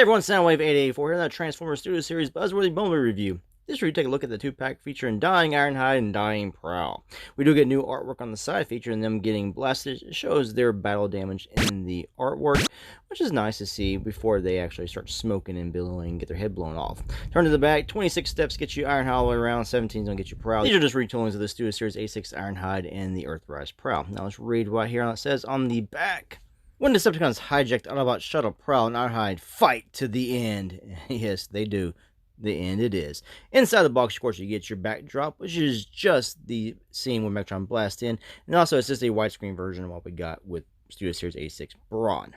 Hey everyone, Soundwave884 here in the Transformers Studio Series Buzzworthy Bumblebee review. This review, take a look at the 2-pack featuring Dying Ironhide and Dying Prowl. We do get new artwork on the side featuring them getting blasted. It shows their battle damage in the artwork, which is nice to see before they actually start smoking and billowing and get their head blown off. Turn to the back, 26 steps get you Ironhide all the way around, 17 is going to get you Prowl. These are just retoolings of the Studio Series A6 Ironhide and the Earthrise Prowl. Now let's read what here it says on the back. When Decepticons hijacked Autobot shuttle Prowl and Ironhide fight to the end. Yes, they do. The end it is. Inside the box, of course, you get your backdrop, which is just the scene where Megatron blasts in. And also, it's just a widescreen version of what we got with Studio Series A6 Brawn.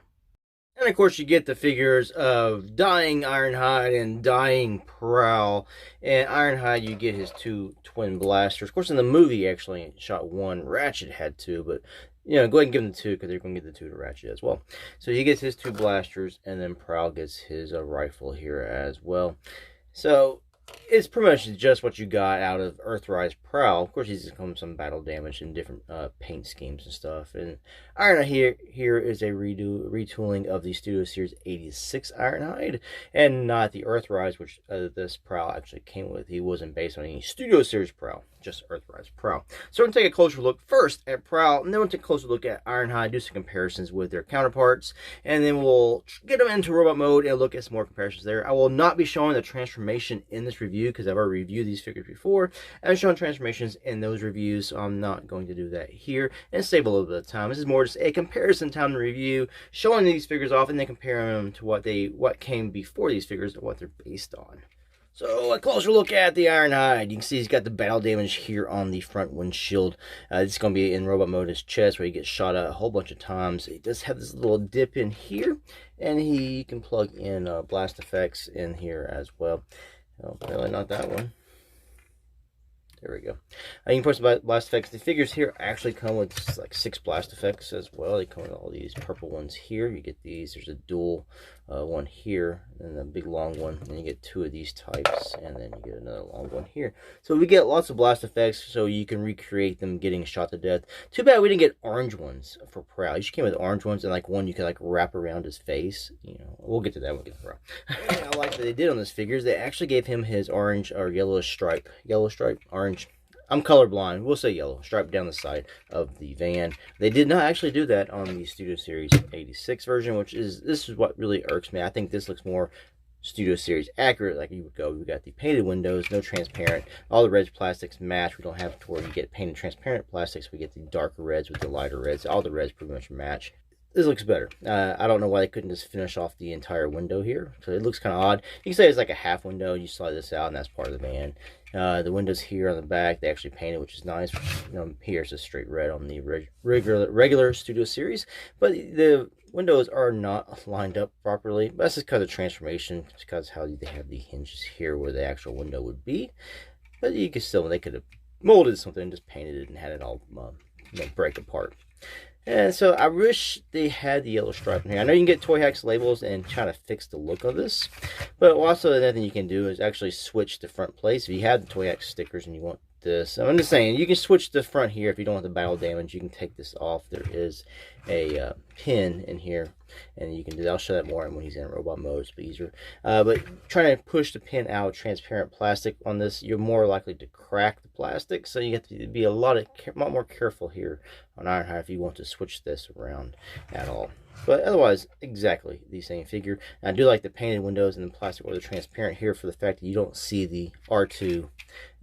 And of course, you get the figures of Dying Ironhide and Dying Prowl. And Ironhide, you get his two twin blasters. Of course, in the movie, actually, shot one. Ratchet had two, but you know, go ahead and give him the two because they're going to get the two to Ratchet as well. So he gets his two blasters, and then Prowl gets his rifle here as well. So it's pretty much just what you got out of Earthrise Prowl. Of course, he's come some battle damage and different paint schemes and stuff. And Ironhide here is a retooling of the Studio Series 86 Ironhide, and not the Earthrise, which this Prowl actually came with. He wasn't based on any Studio Series Prowl, just Earthrise Prowl. So we're going to take a closer look first at Prowl, and then we'll take a closer look at Ironhide, do some comparisons with their counterparts, and then we'll get them into robot mode and look at some more comparisons there. I will not be showing the transformation in this review because I've already reviewed these figures before. I've shown transformations in those reviews, so I'm not going to do that here and save a little bit of time. This is more just a comparison time review, showing these figures off and then comparing them to what came before these figures and what they're based on. So a closer look at the Ironhide. You can see he's got the battle damage here on the front windshield. It's going to be in robot mode, his chest, where he gets shot at a whole bunch of times. He does have this little dip in here, and he can plug in blast effects in here as well. Oh, really not that one. There we go. You can push the blast effects. The figures here actually come with like 6 blast effects as well. They come with all these purple ones here. You get these. There's a dual one here, and a big long one. And you get 2 of these types, and then you get another long one here. So we get lots of blast effects, so you can recreate them getting shot to death. Too bad we didn't get orange ones for Prowl. You came with orange ones, and like one you could like wrap around his face. You know, we'll get to that when we get to Prowl. I like that they did on this figures. They actually gave him his orange or yellowish stripe, orange. I'm colorblind. We'll say yellow stripe down the side of the van. They did not actually do that on the Studio Series 86 version, this is what really irks me. I think this looks more Studio Series accurate, like you would go. We got the painted windows, no transparent. All the red plastics match. We don't have to where you get painted transparent plastics. We get the darker reds with the lighter reds. All the reds pretty much match. This looks better. I don't know why they couldn't just finish off the entire window here. So it looks kind of odd. You can say it's like a half window. You slide this out, and that's part of the van. The windows here on the back, they actually painted, which is nice. Here's a straight red on the regular Studio Series. But the windows are not lined up properly. But that's just because of transformation. It's because how they have the hinges here where the actual window would be. But you could still, they could have molded something and just painted it and had it all break apart. And so I wish they had the yellow stripe in here. I know you can get Toy Hacks labels and try to fix the look of this. But also another thing you can do is actually switch the front place. If you have the Toy Hacks stickers and you want this, I'm just saying, you can switch the front here if you don't want the battle damage. You can take this off. There is a pin in here, and you can do that. I'll show that more when he's in robot mode. It's easier. But trying to push the pin out of transparent plastic on this, you're more likely to crack the plastic. So you have to be a lot more careful here on Ironhide if you want to switch this around at all. But otherwise, exactly the same figure. And I do like the painted windows and the plastic or the transparent here for the fact that you don't see the R2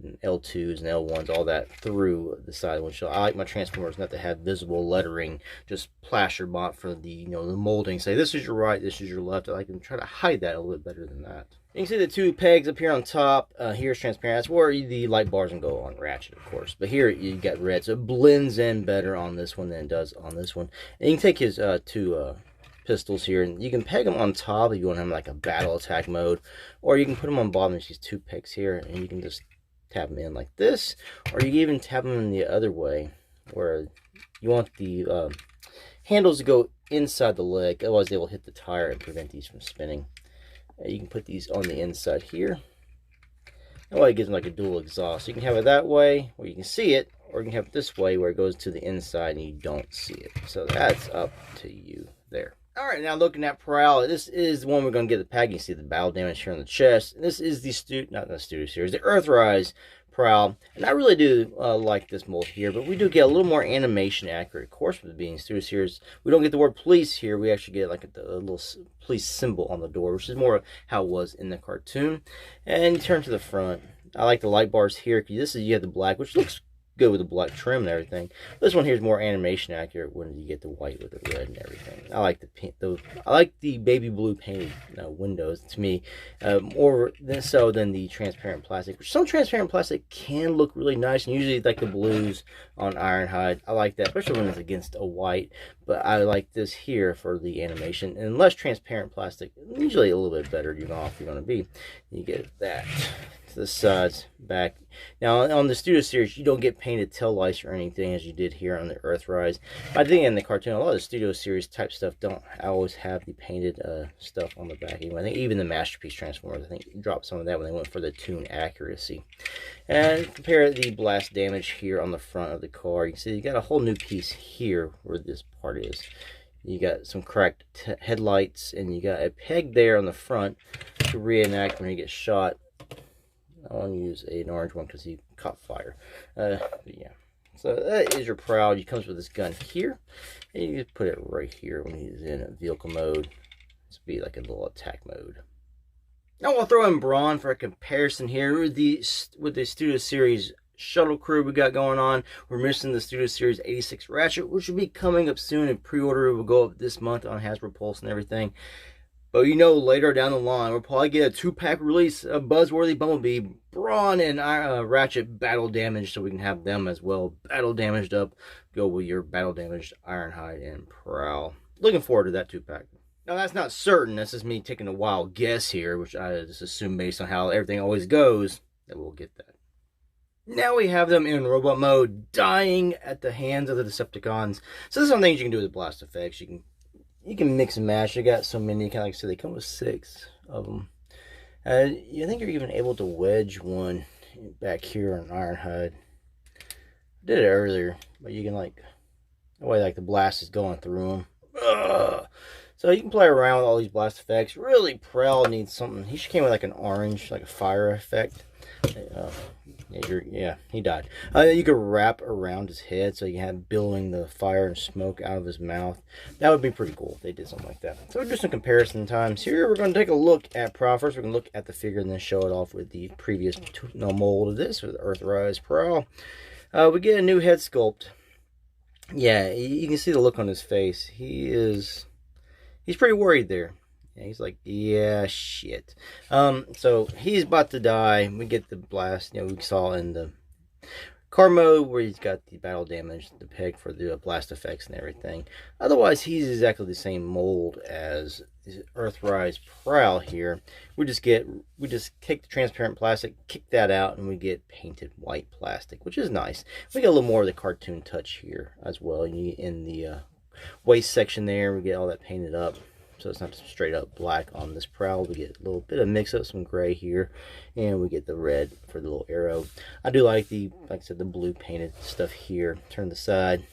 and L2s and L1s, all that through the side of the windshield. I like my Transformers not to have visible lettering, just plasterbot for the the molding. Say this is your right, this is your left. I like them try to hide that a little bit better than that. You can see the 2 pegs up here on top. Here's transparent. That's where the light bars can go on Ratchet, of course. But here you got red, so it blends in better on this one than it does on this one. And you can take his 2 pistols here, and you can peg them on top if you want to have like a battle attack mode, or you can put them on bottom. There's these 2 pegs here, and you can just tap them in like this, or you can even tap them in the other way, where you want the handles to go inside the leg. Otherwise, they will hit the tire and prevent these from spinning. You can put these on the inside here. That way it gives them like a dual exhaust. You can have it that way where you can see it, or you can have it this way where it goes to the inside and you don't see it. So that's up to you there. Alright, now looking at Prowl, this is the one we're going to get the pack. You can see the battle damage here on the chest. This is the not the Studio Series, the Earthrise Prowl. And I really do like this mold here, but we do get a little more animation accurate. Of course, with it being Studio Series, we don't get the word police here. We actually get like a little police symbol on the door, which is more how it was in the cartoon. And you turn to the front. I like the light bars here, because you have the black, which looks good with the black trim and everything. This one here is more animation accurate when you get the white with the red and everything. I like the pink, I like the baby blue painted windows, to me, more so than the transparent plastic. Which some transparent plastic can look really nice, and usually like the blues on Ironhide. I like that, especially when it's against a white. But I like this here for the animation, and less transparent plastic, usually a little bit better. You're going to be. You get that. The sides, back. Now on the Studio Series, you don't get painted tail lights or anything as you did here on the Earthrise. But I think in the cartoon, a lot of the Studio Series type stuff don't always have the painted stuff on the back. I think even the Masterpiece Transformers, I think, dropped some of that when they went for the tune accuracy. And compare the blast damage here on the front of the car. You can see you got a whole new piece here where this part is. You got some cracked headlights, and you got a peg there on the front to reenact when he gets shot. I want to use an orange one because he caught fire. But yeah. So that is your Prowl. He comes with this gun here. And you just put it right here when he's in a vehicle mode. This would be like a little attack mode. Now we'll throw in Brawn for a comparison here with the Studio Series shuttle crew we got going on. We're missing the Studio Series 86 Ratchet, which will be coming up soon, and pre-order will go up this month on Hasbro Pulse and everything. But you know, later down the line, we'll probably get a 2-pack release of Buzzworthy Bumblebee, Brawn, and Ratchet battle damaged, so we can have them as well. Battle damaged up, go with your battle damaged Ironhide and Prowl. Looking forward to that 2-pack. Now that's not certain, this is me taking a wild guess here, which I just assume based on how everything always goes, that we'll get that. Now we have them in robot mode, dying at the hands of the Decepticons. So there's some things you can do with blast effects. You can mix and match. You got so many, kind of like I said, they come with 6 of them. I think you're even able to wedge one back here on Ironhide. I did it earlier, but you can like, the way like the blast is going through them. Ugh. So you can play around with all these blast effects. Really, Prowl needs something. He came with like an orange, like a fire effect. Yeah, he died. You could wrap around his head so you have billowing the fire and smoke out of his mouth. That would be pretty cool if they did something like that. So we'll do some comparison times. Here we're going to take a look at Prowl. First we're going to look at the figure and then show it off with the previous mold of this, with Earthrise Prowl. We get a new head sculpt. Yeah, you can see the look on his face. He's pretty worried there. Yeah, he's like, yeah, shit. So he's about to die. We get the blast, we saw in the car mode where he's got the battle damage, the peg for the blast effects and everything. Otherwise, he's exactly the same mold as Earthrise Prowl here. We just take the transparent plastic, kick that out, and we get painted white plastic, which is nice. We get a little more of the cartoon touch here as well. In the waist section there, we get all that painted up. So it's not straight up black on this Prowl. We get a little bit of mix up, some gray here, and we get the red for the little arrow. I do like like I said, the blue painted stuff here. Turn the side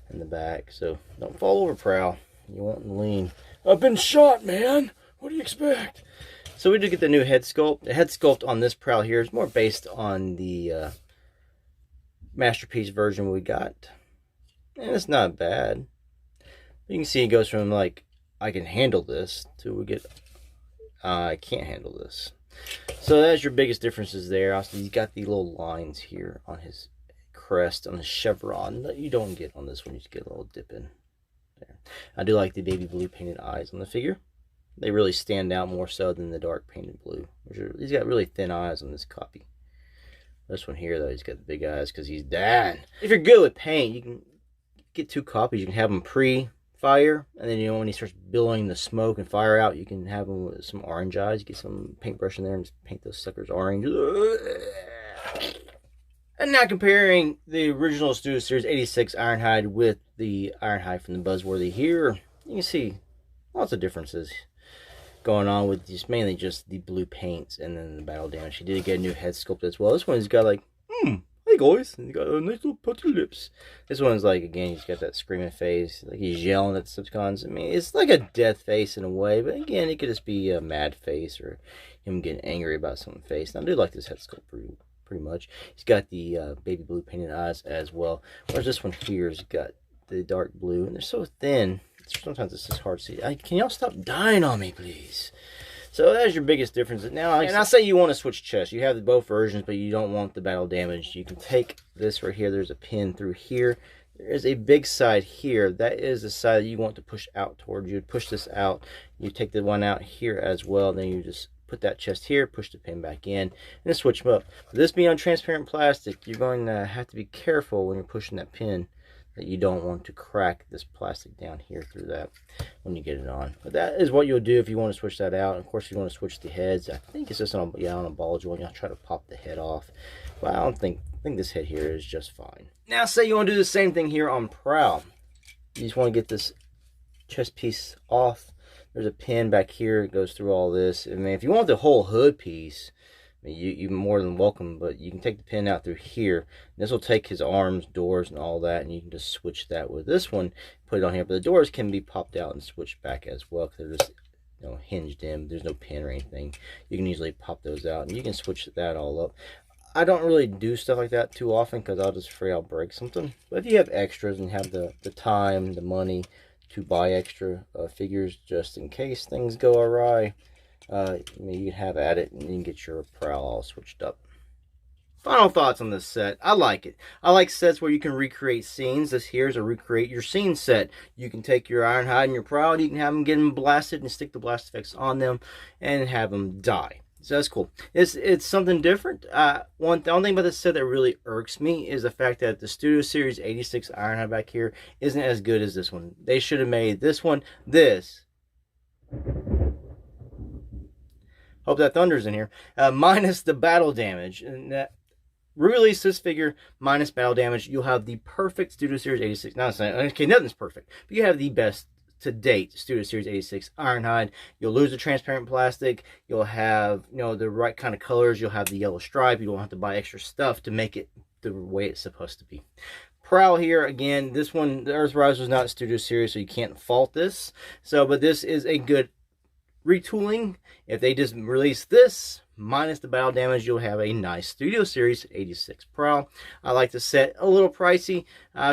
and the back, so don't fall over, Prowl. You want to lean. I've been shot, man. What do you expect? So we do get the new head sculpt. The head sculpt on this Prowl here is more based on the Masterpiece version we got, and it's not bad. You can see it goes from like, I can handle this, to we get, I can't handle this. So that's your biggest differences there. Also, he's got the little lines here on his crest, on his chevron, that you don't get on this one. You just get a little dip in there. I do like the baby blue painted eyes on the figure. They really stand out more so than the dark painted blue. He's got really thin eyes on this copy. This one here, though, he's got the big eyes because he's dead. If you're good with paint, you can get 2 copies. You can have them pre-fire, and then when he starts billowing the smoke and fire out, you can have them with some orange eyes. You get some paintbrush in there and just paint those suckers orange. And now comparing the original Studio Series 86 Ironhide with the Ironhide from the Buzzworthy here, you can see lots of differences going on with mainly just the blue paints and then the battle damage. He did get a new head sculpt as well. This one's got like, Hey guys, and you got a nice little putty lips. This one's like, again, he's got that screaming face, like he's yelling at the Decepticons. I mean, it's like a death face in a way, but again, it could just be a mad face or him getting angry about some face. And I do like this head sculpt pretty much. He's got the baby blue painted eyes as well. Whereas this one here has got the dark blue, and they're so thin. Sometimes it's just hard to see. Can y'all stop dying on me, please? So that's your biggest difference. Now, and I say you want to switch chests. You have both versions, but you don't want the battle damage. You can take this right here. There's a pin through here. There is a big side here. That is the side that you want to push out towards you. Push this out. You take the one out here as well. Then you just put that chest here, push the pin back in, and then switch them up. But this being on transparent plastic, you're going to have to be careful when you're pushing that pin, that you don't want to crack this plastic down here through that when you get it on. But that is what you'll do if you want to switch that out. And of course, if you want to switch the heads, I think it's just on a ball joint. You'll try to pop the head off. But I think this head here is just fine. Now, say you want to do the same thing here on Prowl. You just want to get this chest piece off. There's a pin back here. It goes through all this. I mean, if you want the whole hood piece, I mean, you're more than welcome, but you can take the pin out through here. This will take his arms, doors, and all that, and you can just switch that with this one, put it on here. But the doors can be popped out and switched back as well, because they're just, you know, hinged in. There's no pin or anything. You can easily pop those out, and you can switch that all up. I don't really do stuff like that too often, because I'll just afraid I'll break something. But if you have extras and have the time, the money to buy extra figures just in case things go awry, I mean, you can have at it and you can get your Prowl all switched up. Final thoughts on this set. I like it. I like sets where you can recreate scenes. This here is a recreate your scene set. You can take your Ironhide and your Prowl, you can have them get them blasted and stick the blast effects on them and have them die. So that's cool. It's something different. The only thing about this set that really irks me is the fact that the Studio Series 86 Ironhide back here isn't as good as this one. They should have made this one this. Hope that thunder's in here. Minus the battle damage. And that re-release this figure minus battle damage. You'll have the perfect Studio Series 86. Not saying, okay, nothing's perfect, but you have the best to date Studio Series 86 Ironhide. You'll lose the transparent plastic. You'll have, you know, the right kind of colors. You'll have the yellow stripe. You don't have to buy extra stuff to make it the way it's supposed to be. Prowl here, again, this one, the Earthrise was not Studio Series, so you can't fault this. So, but this is a good retooling. If they just release this minus the battle damage, you'll have a nice Studio Series 86 Prowl. I like the set, a little pricey,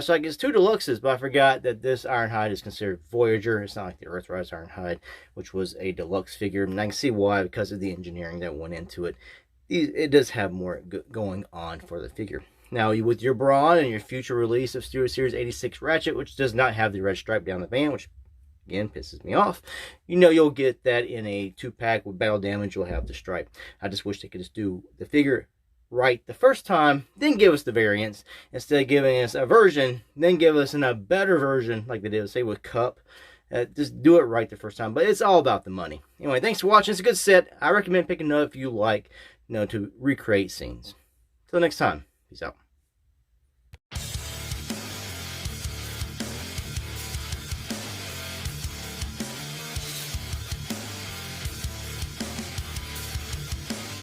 so I guess 2 deluxes, but I forgot that this Ironhide is considered Voyager. It's not like the Earthrise Ironhide, which was a deluxe figure, and I can see why, because of the engineering that went into it. It does have more going on for the figure. Now, with your Brawn and your future release of Studio Series 86 Ratchet, which does not have the red stripe down the band, which again pisses me off, you know you'll get that in a 2-pack with battle damage. You'll have the stripe. I just wish they could just do the figure right the first time, then give us the variants instead of giving us a version, then give us a better version like they did, say, with Cup. Just do it right the first time. But it's all about the money. Anyway, thanks for watching. It's a good set. I recommend picking it up if you like, you know, to recreate scenes. Till next time, peace out.